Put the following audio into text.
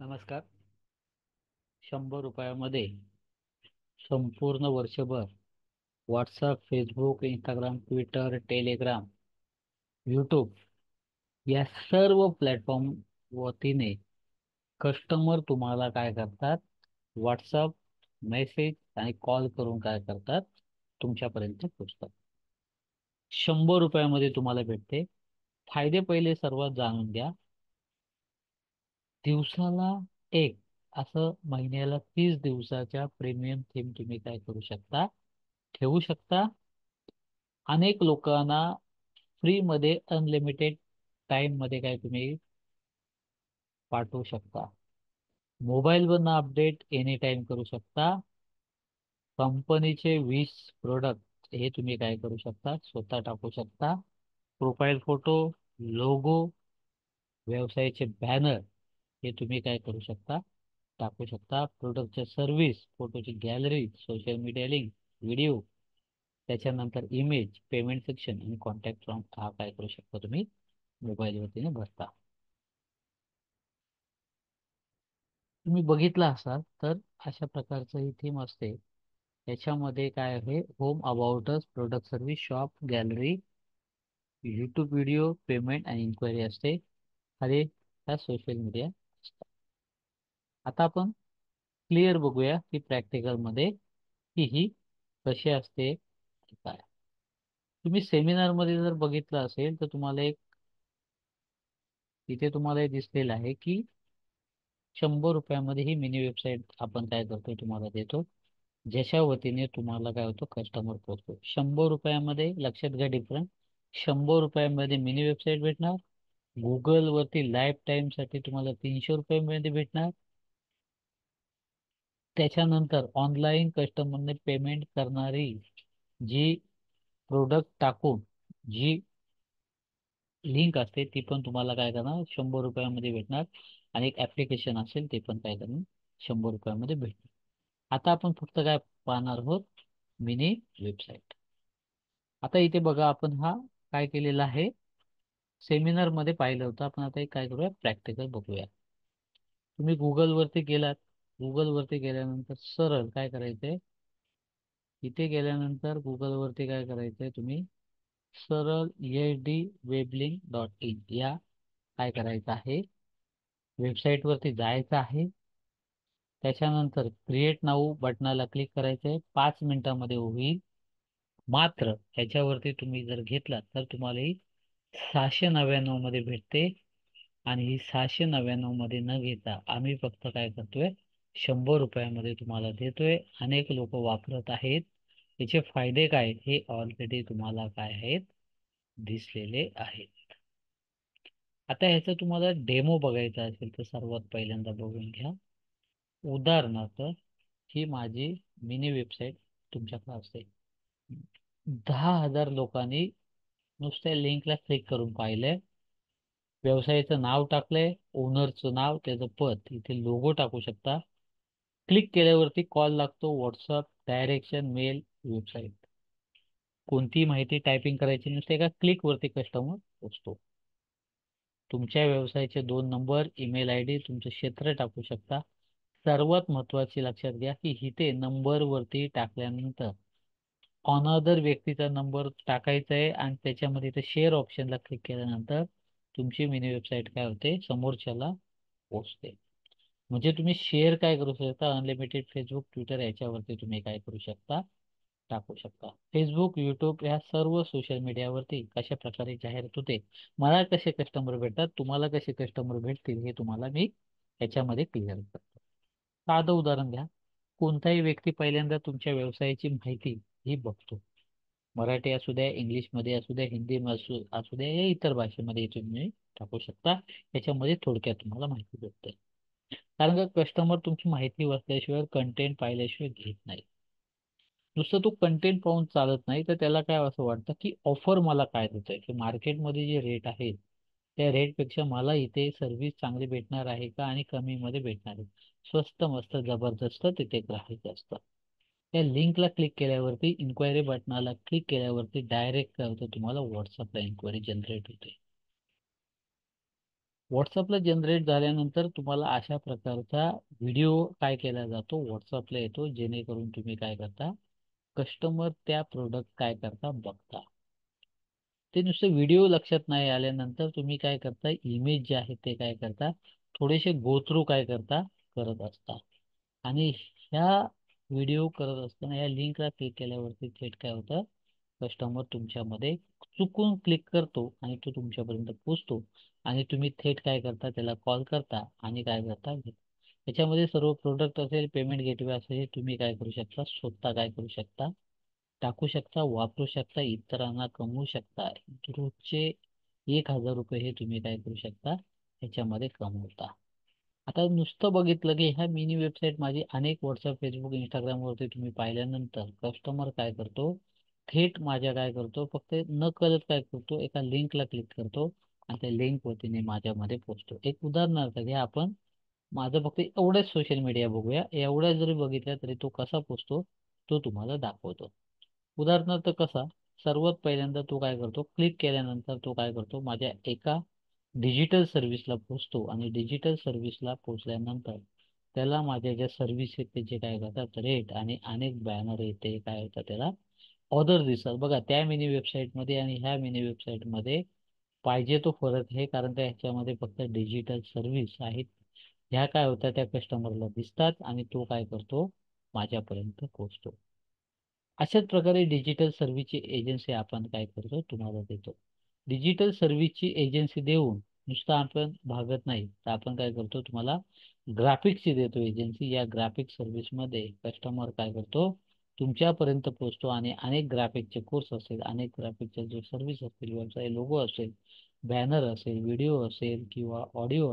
नमस्कार. 100 रुपयामध्ये संपूर्ण वर्षभर WhatsApp, Facebook, Instagram, Twitter, Telegram, YouTube या सर्व प्लॅटफॉर्म वतीने कस्टमर तुम्हाला काय करतात? व्हॉट्सअप, मेसेज आणि कॉल करून काय करतात? तुमच्यापर्यंत पोहोचतात. 100 रुपयामध्ये तुम्हाला भेटते. फायदे पहिले सर्वात जाणून घ्या. दिवसाला एक असं महिन्याला 30 दिवसाच्या प्रीमियम थीम तुम्ही काय करू शकता? ठेवू शकता. अनेक लोकांना फ्री मध्ये अनलिमिटेड टाइम मध्ये काय तुम्ही पाठवू शकता. मोबाईलवरनं अपडेट एनी टाइम करू शकता. कंपनीचे 20 प्रोडक्ट हे तुम्ही काय करू शकता? स्वतः टाकू शकता. प्रोफाईल फोटो, लोगो, व्यवसायाचे बॅनर हे तुम्ही काय करू शकता? टाकू शकता. प्रोडक्टच्या सर्व्हिस, फोटोची gallery, social media link, video, त्याच्यानंतर इमेज, पेमेंट सेक्शन आणि कॉन्टॅक्ट फॉर्म हा काय करू शकता तुम्ही मोबाईल वरतीने भरता. तुम्ही बघितला असाल तर अशा प्रकारचं ही थीम असते. याच्यामध्ये काय आहे? Home, about us, product, service, shop, gallery, YouTube video, payment आणि इन्क्वायरी असते. खाली ह्या सोशल मीडिया असतात. आता आपण क्लिअर बघूया की प्रॅक्टिकल मध्ये की ही कशी असते काय. तुम्ही सेमिनार मध्ये जर बघितलं असेल तर तुम्हाला एक इथे तुम्हाला हे दिसलेलं आहे की 100 रुपयामध्ये ही मिनी वेबसाईट आपण काय करतो तुम्हाला देतो, ज्याच्या वतीने तुम्हाला काय होतं? कस्टमर पोहोचतो. 100 रुपयामध्ये लक्षात घ्या डिफरन्स. 100 रुपयामध्ये मिनी वेबसाईट भेटणार. गुगल वरती लाईफ टाईम साठी तुम्हाला 300 रुपयामध्ये भेटणार. त्याच्यानंतर ऑनलाईन कस्टमरने पेमेंट करणारी जी प्रोडक्ट टाकून जी लिंक असते ती पण तुम्हाला काय करणार? 100 रुपयामध्ये भेटणार. आणि एक ऍप्लिकेशन असेल ते पण काय करणार? 100 रुपयामध्ये भेटणार. आता आपण फक्त काय पाहणार आहोत? Mini website. आता इथे बघा आपण हा काय केलेला आहे? सेमिनार मध्ये पाहिलं होतं. आपण आता एक काय करूया? प्रॅक्टिकल बघूया. तुम्ही गुगल वरती गेलात. गुगल वरती गेल्यानंतर सरळ काय करायचंय? इथे गेल्यानंतर गुगल वरती काय करायचंय? तुम्ही सरळ hdweblink.in या काय करायचं आहे? वेबसाईट वरती जायचं आहे. त्याच्यानंतर क्रिएट नाऊ बटनाला क्लिक करायचंय. 5 मिनिटामध्ये होईल. मात्र ह्याच्यावरती तुम्ही जर घेतला तर तुम्हाला ही 699 मध्ये भेटते. आणि ही 699 मध्ये न घेता आम्ही फक्त काय करतोय? 100 रुपयामध्ये तुम्हाला देतोय. अनेक लोक वापरत आहेत. याचे फायदे काय हे ऑलरेडी तुम्हाला काय आहेत? दिसलेले आहेत. आता ह्याचा तुम्हाला डेमो बघायचा असेल तर सर्वात पहिल्यांदा बघून घ्या. उदाहरणार्थ ही माझी मिनी वेबसाईट तुमच्याकडे असते. 10,000 लोकांनी नुसत्या लिंकला क्लिक करून पाहिलंय. व्यवसायाचं नाव टाकलंय, ओनरचं नाव, त्याचं पद, इथे लोगो टाकू शकता. क्लिक केल्यावरती कॉल लागतो, व्हॉट्सअप, डायरेक्शन, मेल, वेबसाईट. कोणतीही माहिती टायपिंग करायची नसते. एका क्लिक वरती कस्टमर पोहोचतो. तुमच्या व्यवसायाचे 2 नंबर, ईमेल आयडी, तुमचं क्षेत्र टाकू शकता. सर्वात महत्वाची लक्षात घ्या की इथे नंबर वरती टाकल्यानंतर अनदर व्यक्तीचा नंबर टाकायचा आहे आणि त्याच्यामध्ये इथे शेअर ऑप्शनला क्लिक केल्यानंतर तुमची मिनी वेबसाईट काय होते? समोरच्याला पोहोचते. म्हणजे तुम्ही शेअर काय करू शकता? अनलिमिटेड फेसबुक, ट्विटर याच्यावरती तुम्ही काय करू शकता? टाकू शकता. फेसबुक, युट्यूब या सर्व सोशल मीडियावरती कशा प्रकारे जाहिरात होते, मला कसे कस्टमर भेटतात, तुम्हाला कसे कस्टमर भेटतील हे तुम्हाला मी याच्यामध्ये क्लिअर करतो. साधं उदाहरण घ्या. कोणताही व्यक्ती पहिल्यांदा तुमच्या व्यवसायाची माहिती ही बघतो. मराठी असू द्या, इंग्लिश मध्ये असू द्या, हिंदी मध्ये असू द्या या इतर भाषेमध्ये तुम्ही टाकू शकता. याच्यामध्ये थोडक्यात तुम्हाला माहिती भेटते. कारण का कस्टमर तुमची माहिती वाचल्याशिवाय, कंटेंट पाहिल्याशिवाय घेत नाही. नुसतं तो कंटेंट पाहून चालत नाही, तर त्याला काय असं वाटतं की ऑफर मला काय देतोय, की मार्केटमध्ये जे रेट आहेत त्या रेटपेक्षा मला इथे सर्व्हिस चांगली भेटणार आहे का आणि कमी मध्ये भेटणार आहे. स्वस्त मस्त जबरदस्त तिथे ग्राहक असतं. त्या लिंकला क्लिक केल्यावरती, इन्क्वायरी बटनाला क्लिक केल्यावरती डायरेक्ट काय होतं? तुम्हाला व्हॉट्सअपला इन्क्वायरी जनरेट होते. व्हॉट्सअपला जनरेट झाल्यानंतर तुम्हाला अशा प्रकारचा व्हिडिओ काय केला जातो व्हॉट्सअपला येतो, जेणेकरून तुम्ही काय करता, कस्टमर त्या प्रोडक्ट काय करता बघता. ते नुसतं व्हिडिओ लक्षात नाही आल्यानंतर तुम्ही काय करता, इमेज जे आहे ते काय करता, थोडेसे गो थ्रू काय करता, करत असता. आणि ह्या व्हिडिओ करत असताना या लिंकला क्लिक केल्यावरती थेट काय होतं, कस्टमर तुमच्यामध्ये चुकून क्लिक करतो आणि तो तुमच्यापर्यंत पोहोचतो. आणि तुम्ही थेट काय करता, त्याला कॉल करता आणि काय करता, त्याच्यामध्ये सर्व प्रोडक्ट असेल, पेमेंट गेटवे असेल, तुम्ही काय करू शकता, स्वतः काय करू शकता, टाकू शकता, वापरू शकता, इतरांना कमवू शकता. रोजचे 1,000 रुपये हे तुम्ही काय करू शकता, ह्याच्यामध्ये कमवता. आता नुसतं बघितलं की ह्या मिनी वेबसाईट माझी अनेक व्हॉट्सअप, फेसबुक, इंस्टाग्राम वरती तुम्ही पाहिल्यानंतर कस्टमर काय करतो, थेट माझ्या काय करतो, फक्त न कळत काय करतो, एका लिंकला क्लिक करतो आणि त्या लिंक वरतीने माझ्यामध्ये पोहोचतो. एक उदाहरणार्थ घ्या आपण, माझं फक्त एवढंच सोशल मीडिया बघूया, एवढ्या जरी बघितल्या तरी तो कसा पोहोचतो तो तुम्हाला दाखवतो. उदाहरणार्थ कसा, सर्वात पहिल्यांदा तो काय करतो, क्लिक केल्यानंतर तो काय करतो, माझ्या एका डिजिटल सर्व्हिसला पोहोचतो आणि डिजिटल सर्व्हिसला पोहोचल्यानंतर त्याला माझ्या ज्या सर्व्हिस आहेत त्याचे काय करतात, रेट आणि अनेक बॅनर येते काय होतात, त्याला ऑर्डर दिसतात. बघा त्या मिनी वेबसाईटमध्ये आणि ह्या मिनी वेबसाईटमध्ये पाहिजे तो फरक आहे, कारण त्या ह्याच्यामध्ये फक्त डिजिटल सर्व्हिस आहेत, ह्या काय होत्या, त्या कस्टमरला दिसतात आणि तो काय करतो, माझ्यापर्यंत पोहोचतो. अशाच प्रकारे डिजिटल सर्व्हिसची एजन्सी आपण काय करतो, तुम्हाला देतो. डिजिटल सर्व्हिसची एजन्सी देऊन नुसतं आपण भागत नाही, तर आपण काय करतो, तुम्हाला ग्राफिक्सची देतो एजन्सी. या ग्राफिक सर्व्हिसमध्ये कस्टमर काय करतो, तुमच्यापर्यंत पोहोचतो आणि अनेक ग्राफिकचे कोर्स असेल, अनेक ग्राफिकचे जे सर्व्हिस असतील, व्यवसाय लोगो असेल, बॅनर असेल, व्हिडिओ असेल किंवा ऑडिओ